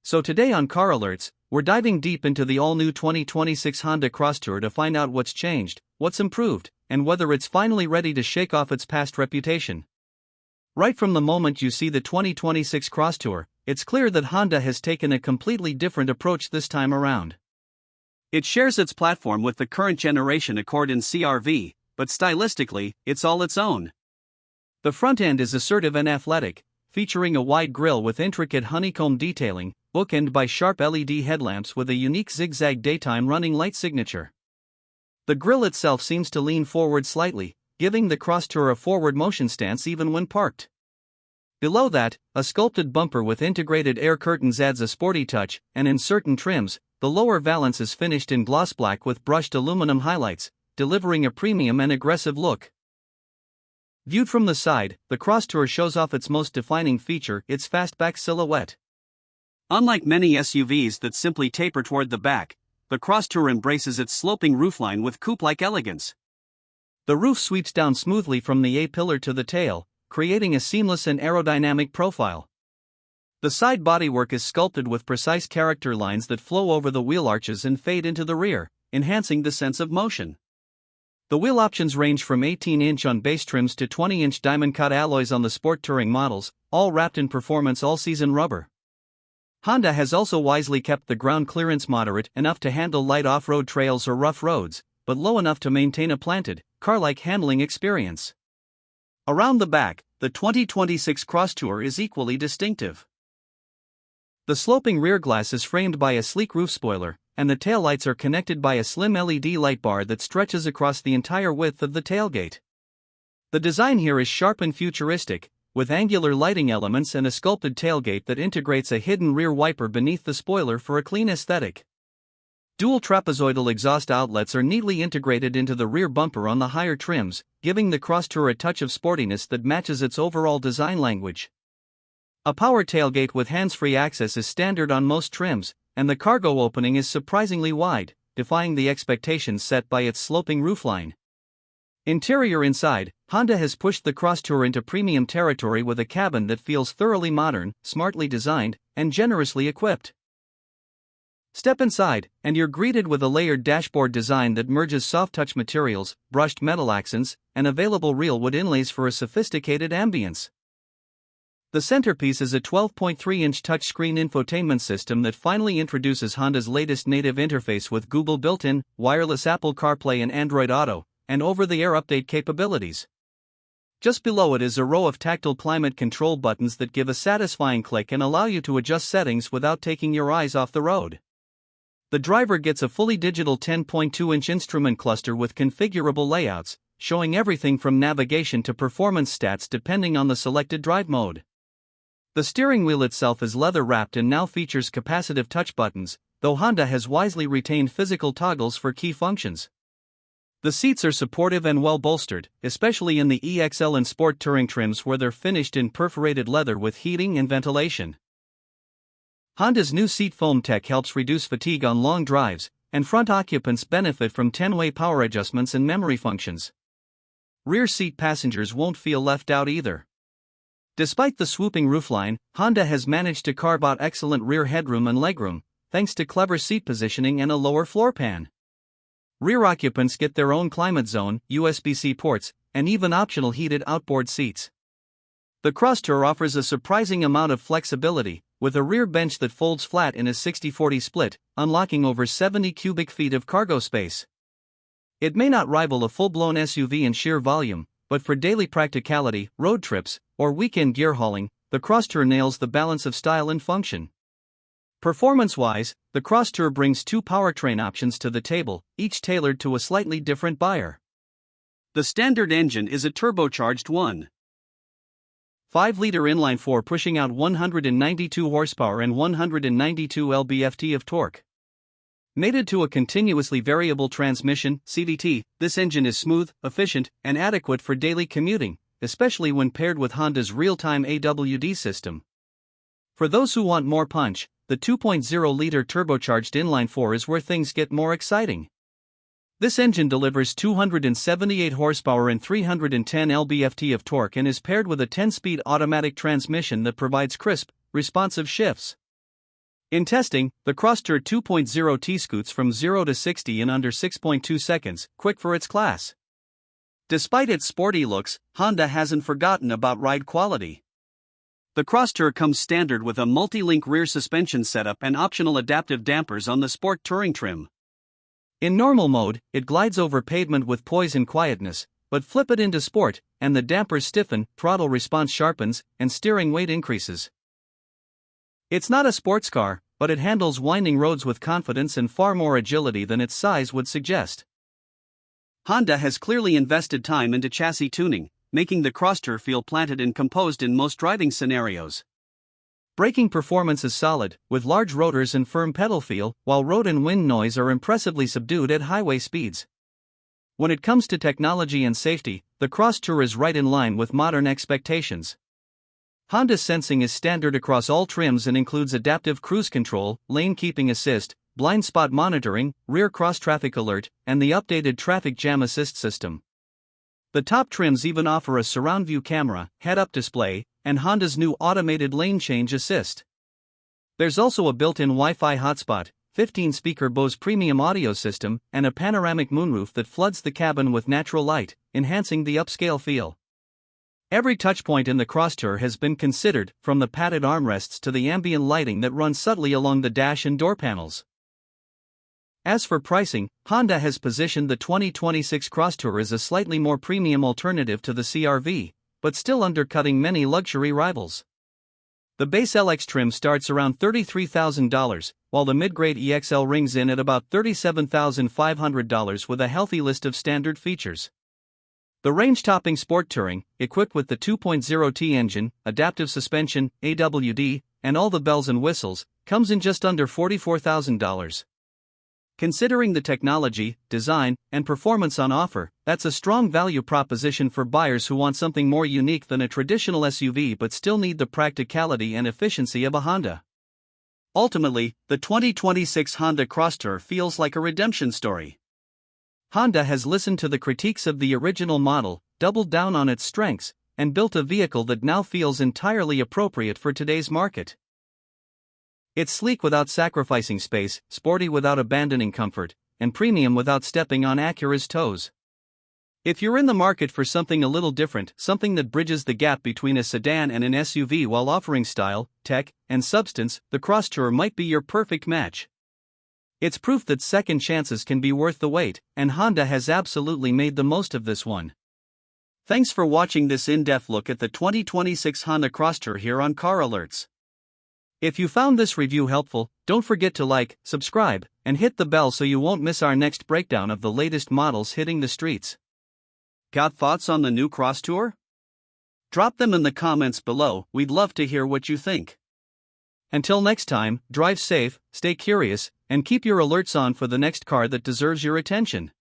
So today on Car Alerts, we're diving deep into the all-new 2026 Honda Crosstour to find out what's changed, what's improved, and whether it's finally ready to shake off its past reputation. Right from the moment you see the 2026 Crosstour, it's clear that Honda has taken a completely different approach this time around. It shares its platform with the current generation Accord and CR-V, but stylistically, it's all its own. The front end is assertive and athletic, featuring a wide grille with intricate honeycomb detailing, bookended by sharp LED headlamps with a unique zigzag daytime running light signature. The grille itself seems to lean forward slightly, giving the Crosstour a forward motion stance even when parked. Below that, a sculpted bumper with integrated air curtains adds a sporty touch, and in certain trims, the lower valance is finished in gloss black with brushed aluminum highlights, delivering a premium and aggressive look. Viewed from the side, the Crosstour shows off its most defining feature, its fastback silhouette. Unlike many SUVs that simply taper toward the back, the Crosstour embraces its sloping roofline with coupe-like elegance. The roof sweeps down smoothly from the A-pillar to the tail, creating a seamless and aerodynamic profile. The side bodywork is sculpted with precise character lines that flow over the wheel arches and fade into the rear, enhancing the sense of motion. The wheel options range from 18-inch on base trims to 20-inch diamond-cut alloys on the sport touring models, all wrapped in performance all-season rubber. Honda has also wisely kept the ground clearance moderate enough to handle light off-road trails or rough roads, but low enough to maintain a planted, car-like handling experience. Around the back, the 2026 Crosstour is equally distinctive. The sloping rear glass is framed by a sleek roof spoiler, and the taillights are connected by a slim LED light bar that stretches across the entire width of the tailgate. The design here is sharp and futuristic, with angular lighting elements and a sculpted tailgate that integrates a hidden rear wiper beneath the spoiler for a clean aesthetic. Dual trapezoidal exhaust outlets are neatly integrated into the rear bumper on the higher trims, giving the Crosstour a touch of sportiness that matches its overall design language. A power tailgate with hands-free access is standard on most trims, and the cargo opening is surprisingly wide, defying the expectations set by its sloping roofline. Interior inside, Honda has pushed the Crosstour into premium territory with a cabin that feels thoroughly modern, smartly designed, and generously equipped. Step inside, and you're greeted with a layered dashboard design that merges soft-touch materials, brushed metal accents, and available real wood inlays for a sophisticated ambience. The centerpiece is a 12.3-inch touchscreen infotainment system that finally introduces Honda's latest native interface with Google built-in, wireless Apple CarPlay and Android Auto, and over-the-air update capabilities. Just below it is a row of tactile climate control buttons that give a satisfying click and allow you to adjust settings without taking your eyes off the road. The driver gets a fully digital 10.2-inch instrument cluster with configurable layouts, showing everything from navigation to performance stats depending on the selected drive mode. The steering wheel itself is leather-wrapped and now features capacitive touch buttons, though Honda has wisely retained physical toggles for key functions. The seats are supportive and well-bolstered, especially in the EXL and Sport Touring trims where they're finished in perforated leather with heating and ventilation. Honda's new seat foam tech helps reduce fatigue on long drives, and front occupants benefit from 10-way power adjustments and memory functions. Rear seat passengers won't feel left out either. Despite the swooping roofline, Honda has managed to carve out excellent rear headroom and legroom, thanks to clever seat positioning and a lower floor pan. Rear occupants get their own climate zone, USB-C ports, and even optional heated outboard seats. The Crosstour offers a surprising amount of flexibility, with a rear bench that folds flat in a 60-40 split, unlocking over 70 cubic feet of cargo space. It may not rival a full-blown SUV in sheer volume, but for daily practicality, road trips, or weekend gear hauling, the Crosstour nails the balance of style and function. Performance-wise, the Crosstour brings two powertrain options to the table, each tailored to a slightly different buyer. The standard engine is a turbocharged 1.5-liter inline-4 pushing out 192 horsepower and 192 lb-ft of torque. Mated to a continuously variable transmission, CVT, this engine is smooth, efficient, and adequate for daily commuting, especially when paired with Honda's real-time AWD system. For those who want more punch, the 2.0-liter turbocharged inline-4 is where things get more exciting. This engine delivers 278 horsepower and 310 lb-ft of torque and is paired with a 10-speed automatic transmission that provides crisp, responsive shifts. In testing, the Crosstour 2.0 scoots from 0 to 60 in under 6.2 seconds, quick for its class. Despite its sporty looks, Honda hasn't forgotten about ride quality. The Crosstour comes standard with a multi-link rear suspension setup and optional adaptive dampers on the Sport Touring trim. In normal mode, it glides over pavement with poise and quietness, but flip it into Sport, and the dampers stiffen, throttle response sharpens, and steering weight increases. It's not a sports car, but it handles winding roads with confidence and far more agility than its size would suggest. Honda has clearly invested time into chassis tuning, making the Crosstour feel planted and composed in most driving scenarios. Braking performance is solid, with large rotors and firm pedal feel, while road and wind noise are impressively subdued at highway speeds. When it comes to technology and safety, the Crosstour is right in line with modern expectations. Honda's sensing is standard across all trims and includes adaptive cruise control, lane keeping assist, blind spot monitoring, rear cross-traffic alert, and the updated traffic jam assist system. The top trims even offer a surround view camera, head-up display, and Honda's new automated lane change assist. There's also a built-in Wi-Fi hotspot, 15-speaker Bose premium audio system, and a panoramic moonroof that floods the cabin with natural light, enhancing the upscale feel. Every touchpoint in the Crosstour has been considered, from the padded armrests to the ambient lighting that runs subtly along the dash and door panels. As for pricing, Honda has positioned the 2026 Crosstour as a slightly more premium alternative to the CR-V, but still undercutting many luxury rivals. The base LX trim starts around $33,000, while the mid-grade EXL rings in at about $37,500 with a healthy list of standard features. The range-topping Sport Touring, equipped with the 2.0T engine, adaptive suspension, AWD, and all the bells and whistles, comes in just under $44,000. Considering the technology, design, and performance on offer, that's a strong value proposition for buyers who want something more unique than a traditional SUV but still need the practicality and efficiency of a Honda. Ultimately, the 2026 Honda Crosstour feels like a redemption story. Honda has listened to the critiques of the original model, doubled down on its strengths, and built a vehicle that now feels entirely appropriate for today's market. It's sleek without sacrificing space, sporty without abandoning comfort, and premium without stepping on Acura's toes. If you're in the market for something a little different, something that bridges the gap between a sedan and an SUV while offering style, tech, and substance, the Crosstour might be your perfect match. It's proof that second chances can be worth the wait, and Honda has absolutely made the most of this one. Thanks for watching this in-depth look at the 2026 Honda Crosstour here on Car Alerts. If you found this review helpful, don't forget to like, subscribe, and hit the bell so you won't miss our next breakdown of the latest models hitting the streets. Got thoughts on the new Crosstour? Drop them in the comments below, we'd love to hear what you think. Until next time, drive safe, stay curious, and keep your alerts on for the next car that deserves your attention.